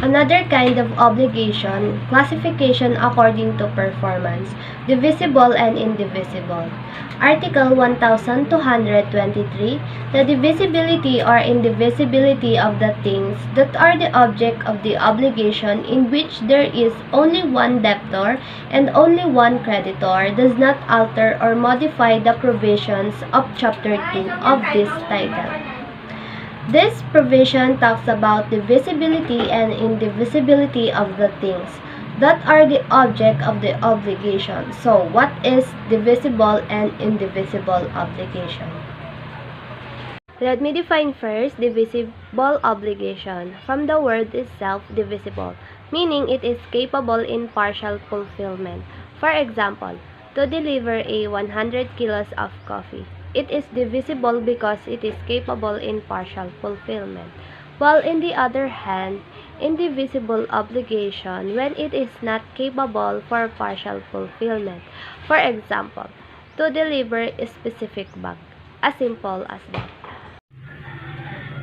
Another kind of obligation, classification according to performance, divisible and indivisible. Article 1223, the divisibility or indivisibility of the things that are the object of the obligation in which there is only one debtor and only one creditor does not alter or modify the provisions of Chapter 2 of this title. This provision talks about divisibility and indivisibility of the things that are the object of the obligation. So, what is divisible and indivisible obligation? Let me define first divisible obligation from the word itself, divisible, meaning it is capable in partial fulfillment. For example, to deliver a 100 kilos of coffee. It is divisible because it is capable in partial fulfillment. While in the other hand, indivisible obligation when it is not capable for partial fulfillment. For example, to deliver a specific bag. As simple as that.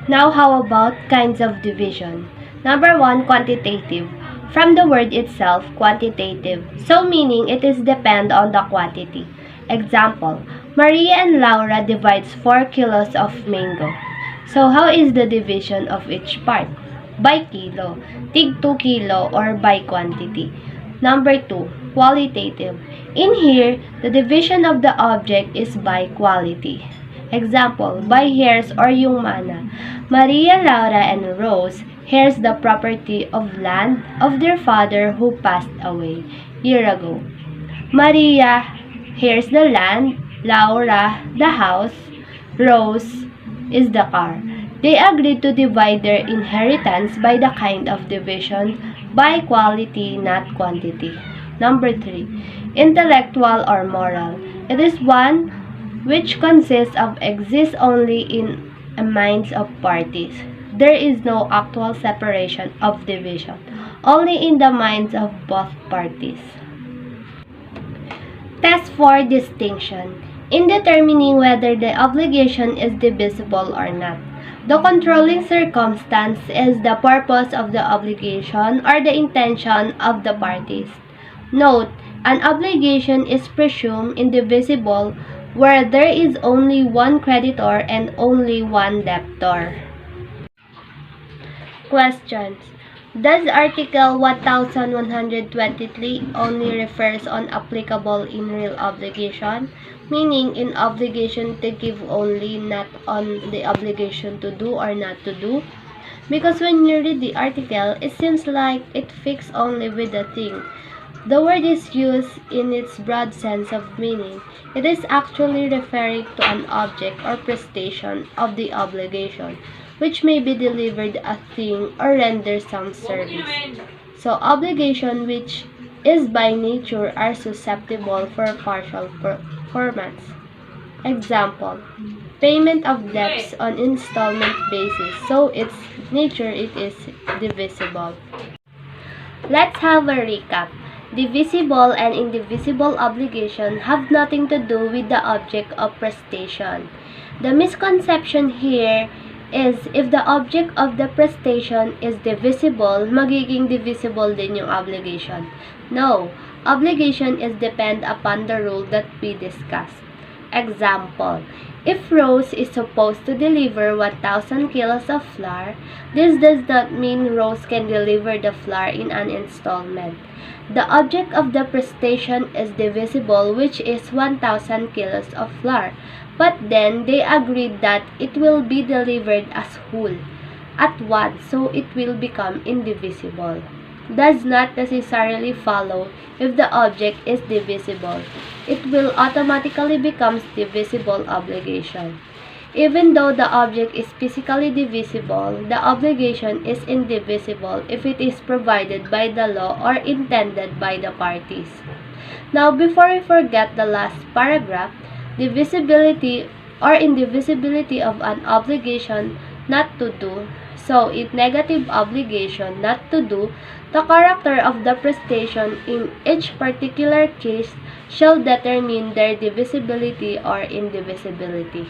Now how about kinds of division? Number 1, quantitative. From the word itself, quantitative. So meaning it is depend on the quantity. Example, Maria and Laura divides 4 kilos of mango. So how is the division of each part? By kilo, tig 2 kilo or by quantity. Number 2, qualitative. In here, the division of the object is by quality. Example, by heirs or yung mana. Maria, Laura, and Rose heirs the property of land of their father who passed away year ago. Maria heirs the land, Laura the house, Rose is the car. They agreed to divide their inheritance by the kind of division by quality, not quantity. Number 3, intellectual or moral. It is one which consists of exists only in the minds of parties. There is no actual separation of division, only in the minds of both parties. Test for distinction. In determining whether the obligation is divisible or not, the controlling circumstance is the purpose of the obligation or the intention of the parties. Note, an obligation is presumed indivisible where there is only one creditor and only one debtor. Questions. Does Article 1123 only refers on applicable in real obligation, meaning in obligation to give only, not on the obligation to do or not to do? Because when you read the article, it seems like it fixes only with the thing. The word is used in its broad sense of meaning. It is actually referring to an object or prestation of the obligation, which may be delivered a thing or render some service. So obligation which is by nature are susceptible for partial performance. Example, payment of debts on installment basis, so its nature it is divisible. Let's have a recap. Divisible and indivisible obligation have nothing to do with the object of prestation. The misconception here is if the object of the prestation is divisible, magiging divisible din yung obligation. No, obligation is depend upon the rule that we discussed. Example, if Rose is supposed to deliver 1,000 kilos of flour, this does not mean Rose can deliver the flour in an installment. The object of the prestation is divisible, which is 1,000 kilos of flour, but then they agreed that it will be delivered as whole at once, so it will become indivisible. Does not necessarily follow if the object is divisible. It will automatically become divisible obligation. Even though the object is physically divisible, the obligation is indivisible if it is provided by the law or intended by the parties. Now, before we forget the last paragraph, divisibility or indivisibility of an obligation not to do. So, in negative obligation not to do, the character of the prestation in each particular case shall determine their divisibility or indivisibility.